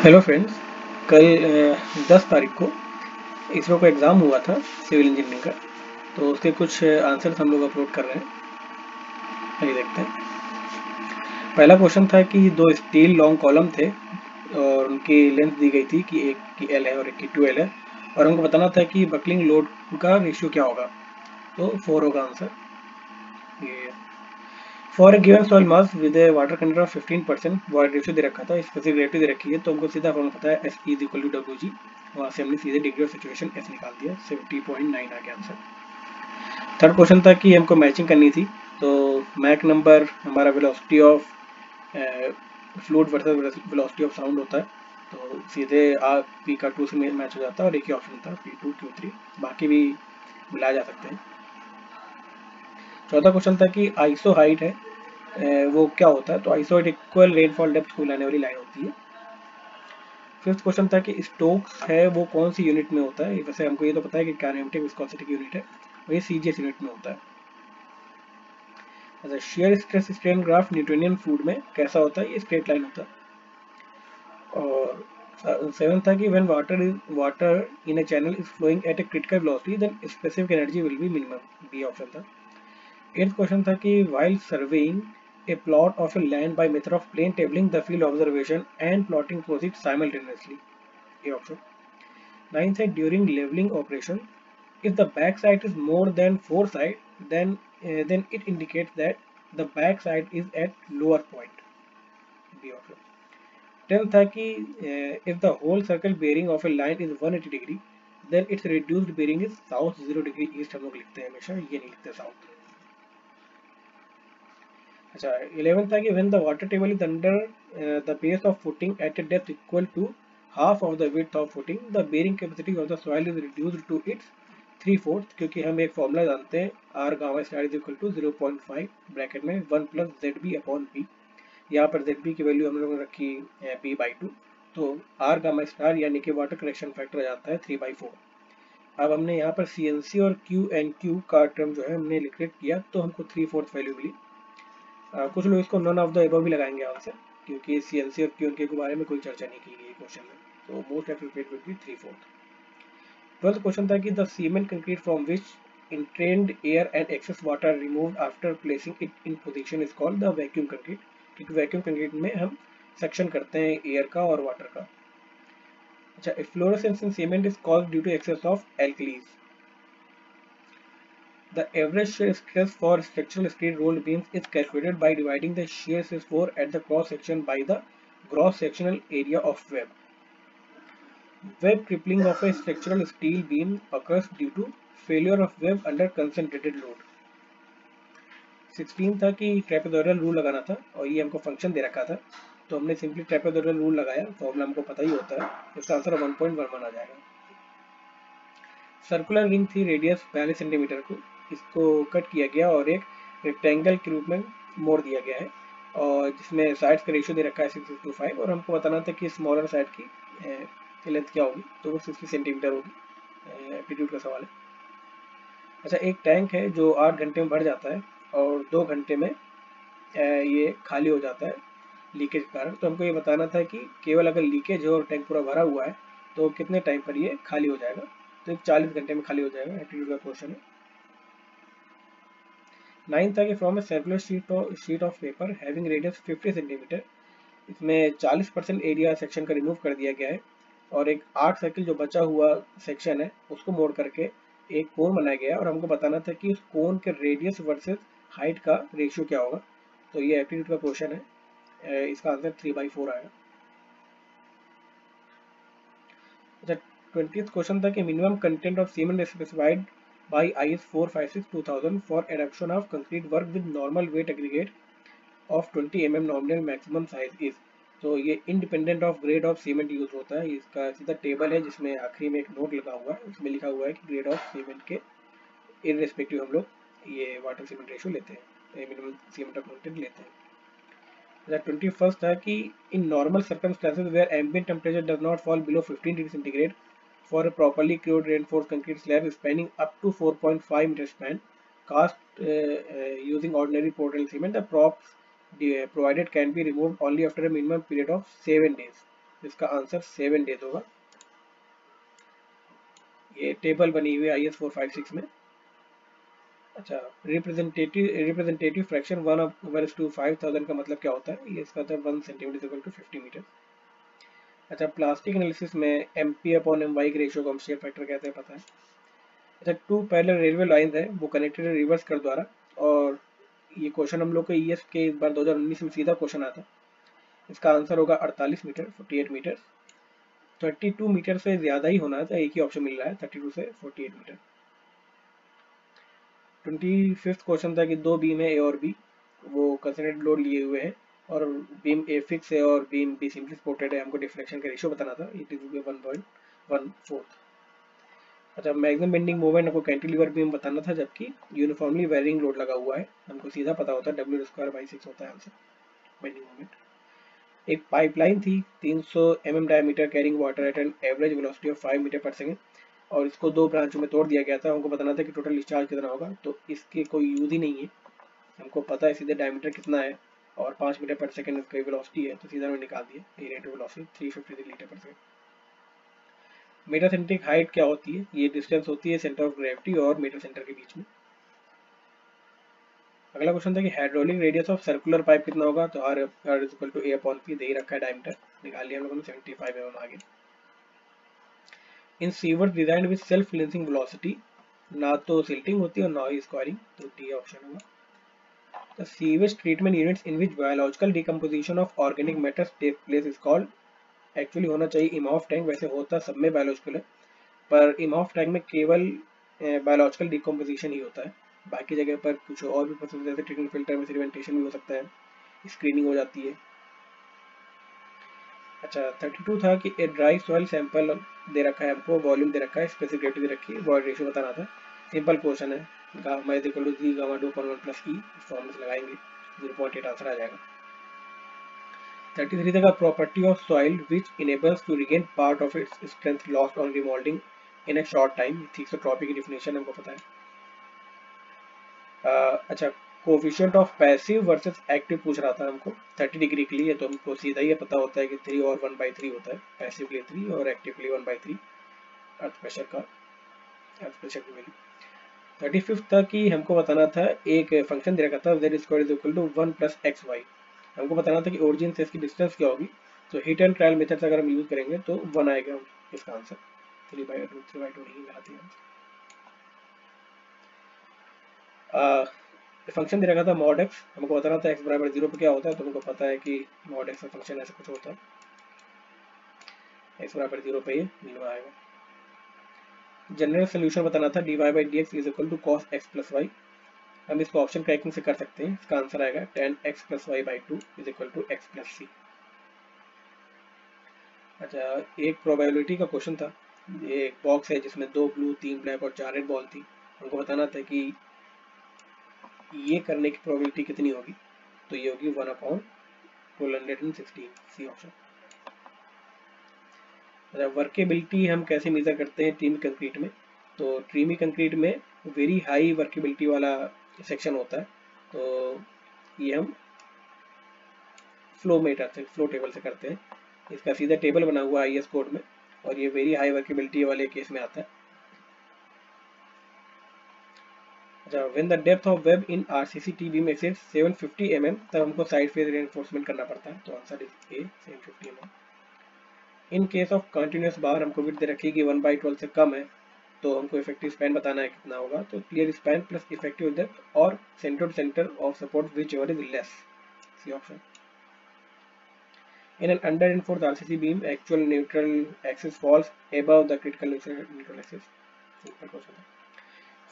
Hello friends. कल 10 तारीख को इसरो का एग्ज़ाम हुआ था सिविल इंजीनियरिंग का। तो उसके कुछ आंसर्स हम लोग अपलोड कर रहे हैं। आइए देखते हैं। पहला क्वेश्चन था कि दो स्टील लॉन्ग कॉलम थे और उनकी लेंथ दी गई थी कि एक की एल है और एक की 2L है, और हमको बताना था कि बकलिंग लोड का रेशियो क्या होगा। तो 4 होगा आंसर ये। For a given soil mass with a water content of 15% void ratio दे रखा था, स्पेसिफिक ग्रेविटी दे रखी है, तो हमको सीधा फॉर्मूला पता है S is equal to W G. वहाँ से हमने सीधे डिग्री ऑफ सिचुएशन एस निकाल दिया, 70.9 आ गया आंसर। थर्ड क्वेश्चन था कि हमको मैचिंग करनी थी, तो मैक नंबर हमारा velocity of fluid versus velocity of sound होता है, तो सीधे आर पी का 2 से मैच हो जाता है, और एक ही ऑप्शन था P2 Q3, बाकी भी मिलाया जा सकते हैं। चौथा क्वेश्चन था कि आइसो हाइट है वो क्या होता है, तो iso height equal rainfall depth को मिलाने वाली लाइन होती है। फिफ्थ क्वेश्चन था कि स्टोक्स है वो कौन सी यूनिट में होता है, वैसे हमको ये तो पता है कि काइनेमेटिक विस्कोसिटी की यूनिट है, और ये सीजीएस यूनिट में होता है। अच्छा, shear stress strain graph Newtonian fluid में कैसा होता है, ये स्ट्रेट लाइन होता है। और सेवन था कि when water in a channel is flowing at a critical velocity then specific energy will be minimum, B option था। एट्थ क्वेश्चन था कि while surveying a plot of a land by method of plane tabling the field observation and plotting proceeds simultaneously, A option. Ninth है during leveling operation, if the back side is more than foreside, then it indicates that the back side is at lower point, B option. Tenth था कि if the whole circle bearing of a line is 180 degree, then its reduced bearing is south 0 degree east, हम लोग लिखते हैं हमेशा, ये नहीं लिखते साउथ। अच्छा, 11 था कि when the water table is under the base of footing at a depth equal to half of the width of footing, the bearing capacity of the soil is reduced to its 3/4, क्योंकि हम एक formula जानते हैं r gamma star is equal to 0.5 bracket में 1 plus Z B upon P. यहाँ पर Z B की value हम लोगों ने रखी p/2, तो r गामा स्टार यानी कि वाटर करेक्शन फैक्टर आ जाता है 3/4। अब हमने यहाँ पर CNC और QNQ का टर्म जो है हमने लिक्विड किया, तो हमको 3/4 वैल्यू मिली। कुछ लोग इसको नॉन ऑफ द एबव भी लगाएंगे आंसर, क्योंकि सीएनसी और क्यूएनके के बारे में कोई चर्चा नहीं की गई क्वेश्चन में, तो most appropriate will be 3/4। Twelfth question था कि the cement concrete from which entrained air and excess water removed after placing it in position is called the vacuum concrete, क्योंकि वैक्यूम कंक्रीट में हम सेक्शन करते हैं air का और water का। अच्छा, efflorescence in cement is caused due to excess of alkalis. The average shear stress for structural steel rolled beams is calculated by dividing the shear stress force at the cross section by the gross sectional area of web. Web crippling of a structural steel beam occurs due to failure of web under concentrated load. 16 था कि trapezoidal rule लगाना था, और ये हमको function दे रखा था, तो हमने सिंपली ट्रेपेजोइडल रूल लगाया, फॉर्मूला हमको पता ही होता है, इसका आंसर 1.11 आ जाएगा। सर्कुलर रिंग थी रेडियस 42 सेंटीमीटर को, इसको कट किया गया और एक रेक्टेंगल के रूप में मोड़ दिया गया है, और जिसमें साइड्स का रेशियो दे रखा है 6:5, और हमको बताना था कि स्मॉलर साइड की लेंथ क्या होगी, तो वो 60 सेंटीमीटर होगी। एप्टीट्यूड का सवाल है। अच्छा, एक टैंक है जो 8 घंटे में भर जाता है और 2 घंटे में ये खाली हो जाता है लीकेज के कारण, तो हमको ये बताना था कि केवल अगर लीकेज हो और टैंक पूरा भरा हुआ है तो कितने टाइम पर ये खाली हो जाएगा, तो 40 घंटे में खाली हो जाएगा। एप्टीट्यूड का क्वेश्चन है। 9 था कि from a circular sheet of paper having radius 50 centimetre, इसमें 40% एरिया सेक्शन का रिमूव कर दिया गया है, और एक 8 सर्किल जो बचा हुआ सेक्शन है उसको मोड़ करके एक कोन बनाया गया है, और हमको बताना था कि उस कोन के रेडियस वर्सेस हाइट का रेशियो क्या होगा, तो ये एप्टीट्यूड का क्वेश्चन है, इसका आंसर 3/4 आएगा। अच्छा, 20th क्वेश्चन था कि minimum content of cement specified by IS 456/2000 for adaption of concrete work with normal weight aggregate of 20 mm nominal maximum size is, तो ये independent of grade of cement use होता है। इसका सीधा टेबल है जिसमें आखिरी में एक नोट लगा हुआ है, उसमें लिखा हुआ है कि ग्रेड ऑफ सीमेंट के इररेस्पेक्टिव हम लोग ये वाटर सीमेंट रेशियो लेते हैं, मिनिमम सीमेंट कंटेंट लेते हैं। 21st है कि in normal circumstances where ambient temperature does not fall below 15 degree centigrade for a properly cured reinforced concrete slab spanning up to 4.5 meter span, cast using ordinary Portland cement, the props provided can be removed only after a minimum period of 7 days. इसका answer 7 days होगा। ये table बनी हुई है IS 456 में। अच्छा, representative fraction 1/5000 का मतलब क्या होता है? ये इसका होता है 1 सेंटीमीटर इक्वल टू 50 मीटर। अच्छा, प्लास्टिक एनालिसिस में MP/MY के रेशियो को हम शेयर फैक्टर कहते हैं, पता है। अच्छा, 2 पैरेलल रेलवे लाइन है, वो कनेक्टेड है रिवर्स कर द्वारा, और ये क्वेश्चन हम लोग को ES के इस बार 2019 में सीधा क्वेश्चन आता है। इसका आंसर होगा 48 मीटर, 48 मीटर। 32 मीटर से ज्यादा ही होना था, एक ही ऑप्शन मिल रहा है 32 से 48 मीटर। 25th क्वेश्चन था कि दो बीम है A और B, वो कंसंट्रेटेड लोड लिए हुए हैं, और बीम A फिक्स है और बीम B सिंपली सपोर्टेड है। हमको डिफ्लेक्शन का रेशियो बताना था, इट इज 1.14। अच्छा, मैक्सिमम बेंडिंग मोमेंट हमको कैंटिलीवर बीम बताना था, जबकि यूनिफॉर्मली वेरिंग लोड लगा हुआ है। हमको सीधा पता होता है W²/6 होता है आंसर बेंडिंग मोमेंट। एक पाइपलाइन थी 300 mm diameter carrying water at an average velocity of 5 metre per second, और इसको दो ब्रांचों में तोड़ दिया गया था। हमको बताना था कि टोटल डिस्चार्ज कितना होगा, तो इसके कोई यूज ही नहीं है। हमको पता है सीधे डायमीटर कितना है और 5 मीटर पर सेकेंड इसकी वेलोसिटी है, तो सीधा हमने निकाल दिया। ये rate of velocity 353 litre per second. Metacentric height क्या होती है? ये डिस्टेंस होती है सेंटर ऑफ ग्रेविटी और मीटर सेंटर के बीच में। अगला क्वेश्चन था कि hydraulic radius of circular pipe कितना होगा? तो R is equal to A/P दे ही रखा है, डायमीटर निकाल लिया हम लोगों ने 75 mm आगे। In sewers designed with self cleansing velocity, ना तो सिल्टिंग होती है और ना ही स्क्वायरिंग, तो D ऑप्शन होगा। The sewage treatment units in which biological decomposition of organic matters take place is called, actually होना चाहिए इमॉफ टैंक, वैसे होता सब में बायोलॉजिकल है, पर इमॉफ टैंक में केवल बायोलॉजिकल डिकम्पोजिशन ही होता है। बाकी जगह पर कुछ और भी प्रोसेस जैसे ट्रीटमेंट फिल्टर में सेडिमेंटेशन भी हो सकता है, स्क्रीनिंग हो जाती है। अच्छा, 32 था कि ए ड्राई सॉइल सैंपल दे रखा है हमको, वॉल्यूम दे रखा है, स्पेसिफिक ग्रेविटी दे रखी है, वॉइड रेशियो बताना था। सिंपल क्वेश्चन है, gamma is equal to G gamma 2.1 plus E, formula से लगाएंगे 0.8 आंसर आ जाएगा। 33 का property of soil which enables to regain part of its strength lost on remoulding in a short time, thixotropy की definition हमको पता है। अच्छा, coefficient of passive versus active पूछ रहा था हमको 30 डिग्री के लिए, तो हमको सीधा ही पता होता है कि 3 और 1/3 होता है, पैसिव के लिए 3 और एक्टिव के लिए 1/3 अर्थ प्रेशर की वैल्यू। 35 था कि हमको बताना था, एक फंक्शन दे रखा था Z² is equal to 1 + xy। हमको बताना था कि ओरिजिन से इसकी डिस्टेंस क्या होगी, तो हिट एंड ट्रायल मेथड अगर हम यूज करेंगे तो 1 आएगा इसका आंसर, 3/2 नहीं लगाते हैं। फंक्शन दे रखा था mod x, हमको बताना था x बराबर 0 पे क्या होता है, तो हमको पता है कि mod x का फंक्शन ऐसा कुछ होता है, x बराबर 0 पे ये मिलवा आएगा। जनरल सोल्यूशन बताना था dy/dx is equal to cos x + y। हम इसको ऑप्शन क्रैकिंग से कर सकते हैं, इसका आंसर आएगा tan x + y/2 is equal to x + c। अच्छा, एक प्रोबेबिलिटी का क्वेश्चन था, ये एक बॉक्स है जिसमें 2 ब्लू 3 ब्लैक और 4 रेड बॉल थी। हमको बताना था कि ये करने की प्रोबेबिलिटी कितनी होगी, तो ये होगी 1/1216, सी ऑप्शन। अच्छा, वर्केबिलिटी हम कैसे मेजर करते हैं ट्रीमी कंक्रीट में? तो ट्रीमी कंक्रीट में वेरी हाई वर्केबिलिटी वाला सेक्शन होता है, तो ये हम फ्लो टेबल से करते हैं। इसका सीधा टेबल बना हुआ है IS कोड में, और ये वेरी हाई वर्केबिलिटी वाले केस में आता है। अच्छा, when the depth of web in RCC T beam exceeds 750 mm, तब हमको साइड फेज रेनफोर्समेंट करना पड़ता है, तो answer is A 750 mm। In case of continuous bar हमको विड्थ दे रखी है कि 1/12 से कम है, तो हमको इफेक्टिव स्पैन बताना है कितना होगा, तो clear span plus effective depth और centre to centre of support whichever is less, C option. In an under-reinforced RCC beam, actual neutral axis falls above the critical neutral axis. Simple question.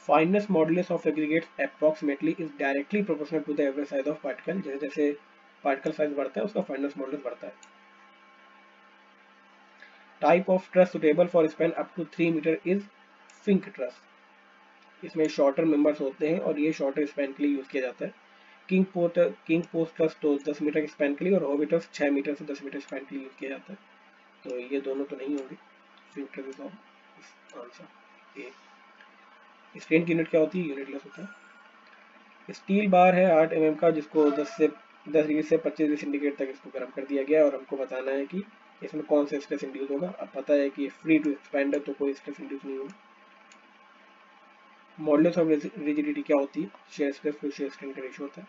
Fineness modulus of aggregates approximately is directly proportional to the average size of particle. जैसे जैसे particle size बढ़ता है उसका fineness modulus बढ़ता है। Type of truss suitable for span up to 3 meter is Fink truss. इसमें shorter members होते हैं और ये shorter span के लिए यूज किया जाता है। किंग पोस्ट ट्रस तो 10 मीटर के स्पैन के लिए, और हॉबिटस 6 मीटर से 10 मीटर स्पैन के लिए यूज किया जाता है, तो ये दोनों तो नहीं होंगे। स्ट्रेन की यूनिट क्या होती है? यूनिटलेस होता है। स्टील बार है 8 mm का, जिसको 10 डिग्री से 25 डिग्री सेंटीग्रेड तक इसको गर्म कर दिया गया है, और हमको बताना है कि इसमें कौन सा स्ट्रेस इंड्यूस होगा। अब पता है कि फ्री टू एक्सपेंड है तो कोई स्ट्रेस इंड्यूस नहीं होगा। मॉडुलस ऑफ रिजिडिटी क्या होती है, shear stress to shear strain का रेशियो होता है।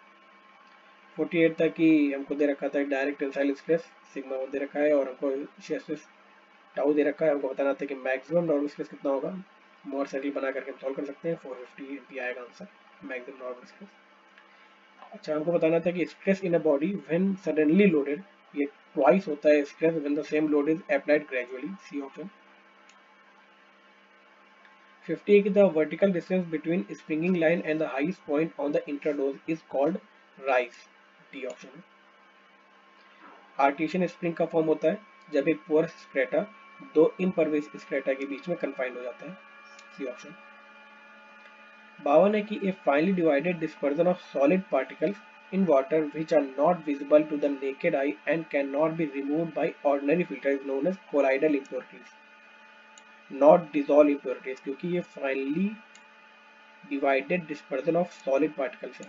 48 तक कि हमको दे रखा था डायरेक्ट टेंसाइल स्ट्रेस सिग्मा दे रखा है और हमको शेयर स्ट्रेस टाउ दे रखा है। हमको बताना था कि मैक्सिमम नॉर्मल स्ट्रेस कितना होगा, मोर सर्किल बना करके हम सॉल्व कर सकते हैं। 450 एमपी आएगा आंसर मैक्सिमम नॉर्मल स्ट्रेस। अच्छा हमको बताना था कि stress in a body when suddenly loaded, ये ट्वाइस होता है stress when the same load is applied gradually, C option. 50 की the vertical distance between springing line and the highest point on the intrados is called rise, D option है। Artesian spring का form होता है जब एक porous strata दो इम्परवेस strata के बीच में कन्फाइंड हो जाता है, सी ऑप्शन। 52 है कि a finely divided dispersion of solid particles in water which are not visible to the naked eye and cannot be removed by ordinary filter is known as colloidal impurities, not dissolved impurities, क्योंकि ये finally divided dispersion of solid particles है।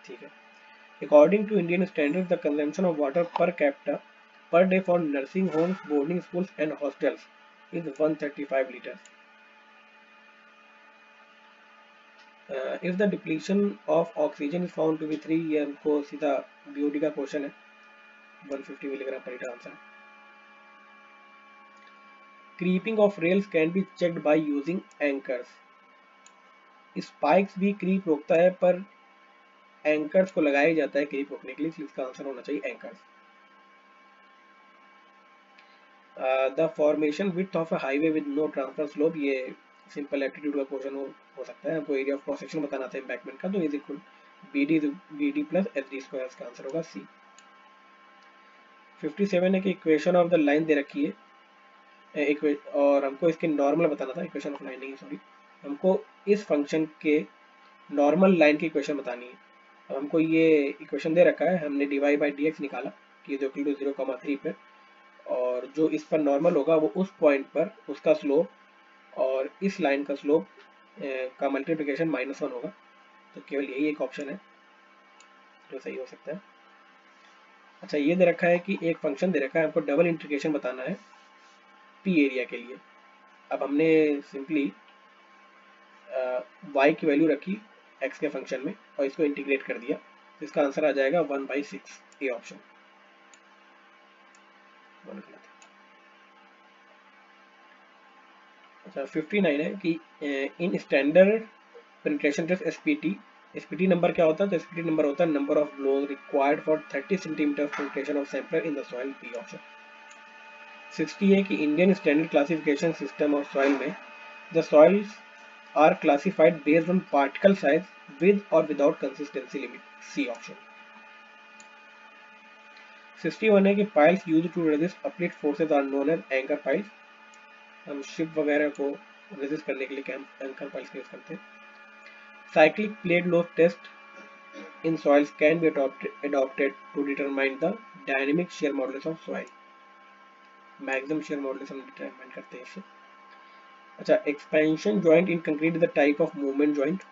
ठीक है। According to Indian standards, the consumption of water per capita per day for nursing homes, boarding schools and hostels is 135 liters. If the depletion of oxygen is found to be 3, ये हमको सीधा BOD का question है, 150 milligram पर litre answer. Creeping of rails can be checked by using anchors. Spikes भी creep रोकता है पर एंकर्स को लगाया जाता है क्रीप रोकने के लिए, इसलिए इसका आंसर होना चाहिए anchors. The formation width of a highway with no transfer slope, ये सिंपल एप्टीट्यूड का क्वेश्चन हो सकता है। हमको एरिया ऑफ क्रॉस सेक्शन बताना था एम्बैंकमेंट का, तो is equal BD plus HD square, इसका आंसर होगा सी। 57 है कि इक्वेशन ऑफ द लाइन दे रखी है और हमको इसके नॉर्मल बताना था, इक्वेशन ऑफ लाइन नहीं सॉरी, हमको इस फंक्शन के नॉर्मल लाइन की इक्वेशन बतानी है। अब हमको ये इक्वेशन दे रखा है, हमने dy बाई dx निकाला कि 0,3 पे, और जो इस पर नॉर्मल होगा वो उस पॉइंट पर उसका स्लोप और इस लाइन का स्लोप का मल्टीप्लिकेशन -1 होगा, तो केवल यही एक ऑप्शन है जो सही हो सकता है। अच्छा ये दे रखा है कि एक फंक्शन दे रखा है, हमको डबल इंटीग्रेशन बताना है पी एरिया के लिए। अब हमने सिंपली y की वैल्यू रखी x के फंक्शन में और इसको इंटीग्रेट कर दिया, तो इसका आंसर आ जाएगा 1/6, ए ऑप्शन। अच्छा 59 है कि in standard penetration test SPT number क्या होता है, तो SPT नंबर होता है number of blows required for 30 centimetre penetration of sampler in the soil, B option. 60 है कि Indian standard classification system of soil में the soils are classified based on particle size with और without consistency limit, C option. 61 है कि piles used to resist uplift forces are known as anchor piles, हम ship वगैरह को resist करने के लिए एंकर पाइल्स यूज करते हैं। Cyclic plate load test in soils can be adopted to determine the dynamic shear modulus of soil, maximum shear modulus हम determine करते हैं इससे। अच्छा expansion joint in concrete is the type of movement joint।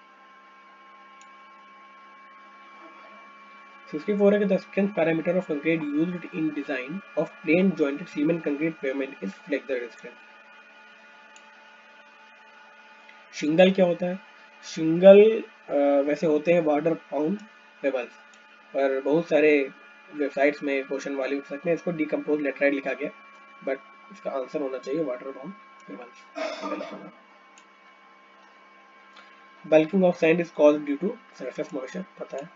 64 है कि the strength parameter of concrete used in design of plain jointed cement concrete pavement is flexure strength। शिंगल क्या होता है, शिंगल वैसे होते हैं वाटर बाउंड पेबल्स, पर बहुत सारे वेबसाइट्स में क्वेश्चन वाली वेबसाइट में इसको डिकम्पोज लेटराइट लिखा गया, बट इसका आंसर होना चाहिए water bound pebbles. Bulking of sand is caused due to surface moisture, पता है।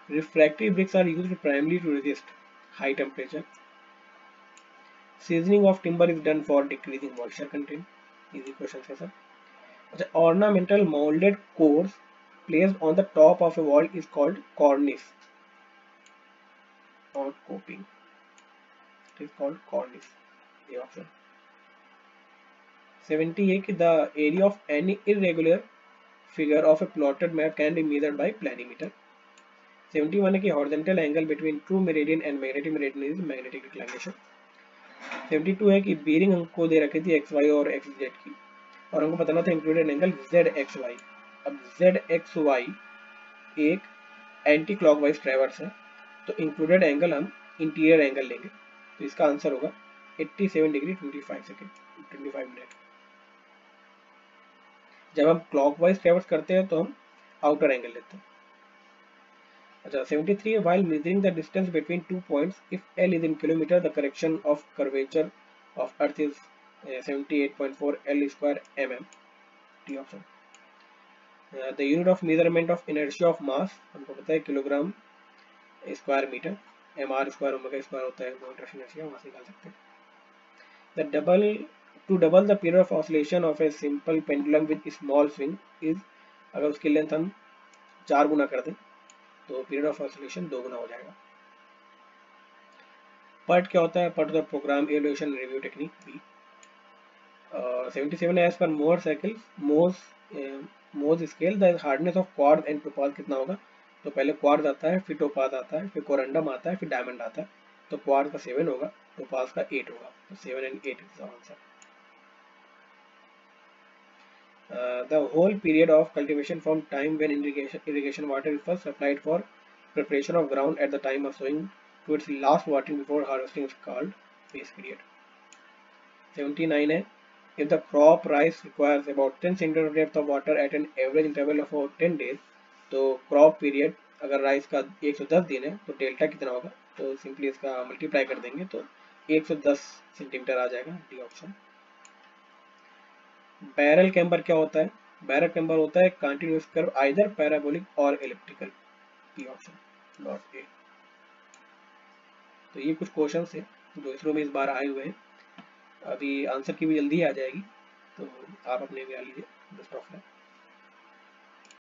Refractive bricks are used primarily to resist high temperature. Seasoning of timber is done for decreasing moisture content, easy question है sir. अच्छा ornamental molded cores placed on the top of a wall is called cornice or coping, it is called cornice, the option। 70 है कि the area of any irregular figure of a plotted map can be measured by planimeter। 71 है कि horizontal angle between true meridian and magnetic meridian is magnetic declination। 72 है कि bearing हमको दे रखी थी XY और XZ की, और हमको बताना था इंक्लूडेड एंगल ZXY। अब ZXY एक एंटी क्लॉकवाइज ट्रैवर्स है, तो इंक्लूडेड एंगल हम इंटीरियर एंगल लेंगे तो इसका आंसर होगा 87 डिग्री 25 सेकेंड 25 मिनट। जब हम क्लॉकवाइज ट्रेवर्स करते हैं तो हम आउटर एंगल लेते हैं। अच्छा 73 है, while measuring the distance between 2 points, if L is in kilometer, the correction of curvature of Earth is 78.4 L square mm. D option. The unit of measurement of inertia of mass हमको पता है kilogram square metre, mr square omega square होता है, moment of inertia वहां से निकाल सकते हैं। To double the period of oscillation of a simple pendulum with small swing is, अगर उसकी लेंथ हम 4 गुना कर दें तो पीरियड ऑफ ऑसिलेशन 2 गुना हो जाएगा। PERT क्या होता है? PERT होता है programme evaluation review technique B. 77 as per मोर साइकिल्स Mohs scale the hardness of quartz and topaz कितना होगा? तो पहले क्वार्ट्ज आता है, फिर टोपाज आता है, फिर कोरंडम आता है, फिर डायमंड आता है। तो क्वार्ट्ज का 7 होगा, टोपाज का 8 होगा। तो 7 and 8 is the answer. The whole period of cultivation from time when irrigation water is first applied for preparation of ground at the time of sowing to its last watering before harvesting is called base period. 79 है, if the crop rice requires about 10 cm depth of water at an average interval of about 10 days, तो crop period अगर rice का 110 दिन है तो delta कितना होगा? तो सिंपली इसका मल्टीप्लाई कर देंगे तो 110 सेंटीमीटर आ जाएगा। D option. बैरल कैम्बर क्या होता है? बैरल कैम्बर होता है कंटिन्यूअस कर्व आइदर पैराबोलिक और elliptical. D option dot A. तो ये कुछ क्वेश्चंस है जो इसरो में इस बार आए हुए हैं। अभी आंसर की भी जल्दी आ जाएगी तो आप अपने भी आ लीजिए। Best of luck.